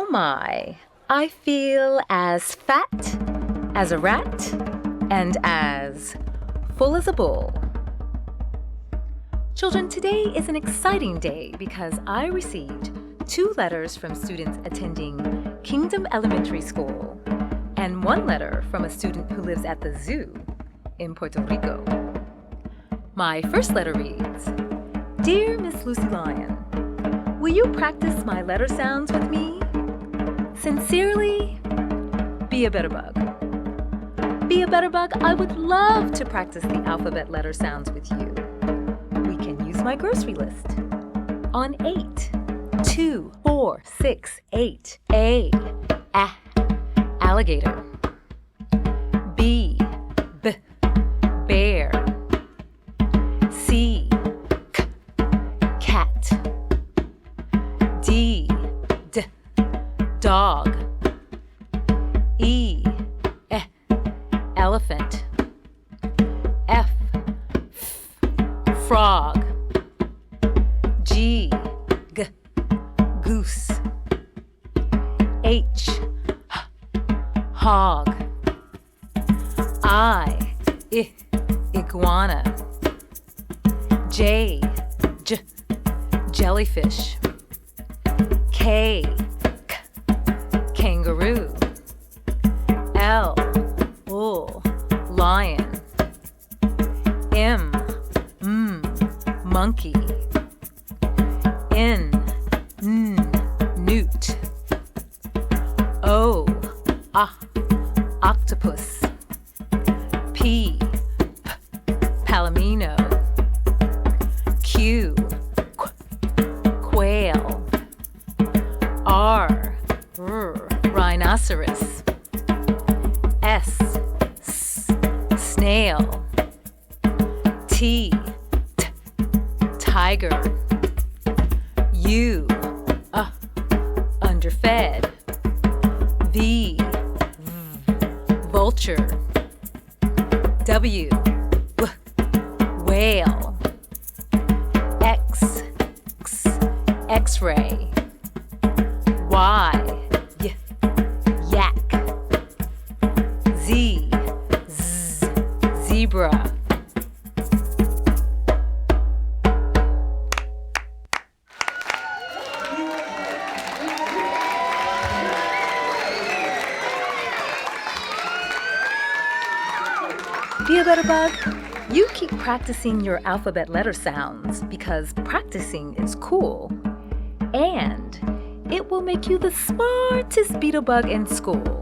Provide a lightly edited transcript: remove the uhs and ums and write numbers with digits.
my, I feel as fat as a rat and as full as a bull. Children, today is an exciting day because I received 2 letters from students attending Kingdom Elementary School and 1 letter from a student who lives at the zoo in Puerto Rico. My first letter reads, "Dear Miss Lucy Lyon, will you practice my letter sounds with me? Sincerely, Be a Better Bug." Be a Better Bug, I would love to practice the alphabet letter sounds with you. We can use my grocery list. On 8, 2, 4, 6, 8. A, alligator. B, bear. C, cat. D, dog. E, elephant. F, frog. G, goose. H, hog. I, iguana. J, jellyfish. K, kangaroo. L, lion. M, monkey. N, newt. O, octopus. P, palomino. Q, quail. R, rhinoceros. S, snail. T, tiger. U, underfed. V, vulture. W, whale. X, X-ray. Y, yak. Z, zebra. Be a Better Bug, you keep practicing your alphabet letter sounds because practicing is cool and it will make you the smartest beetle bug in school.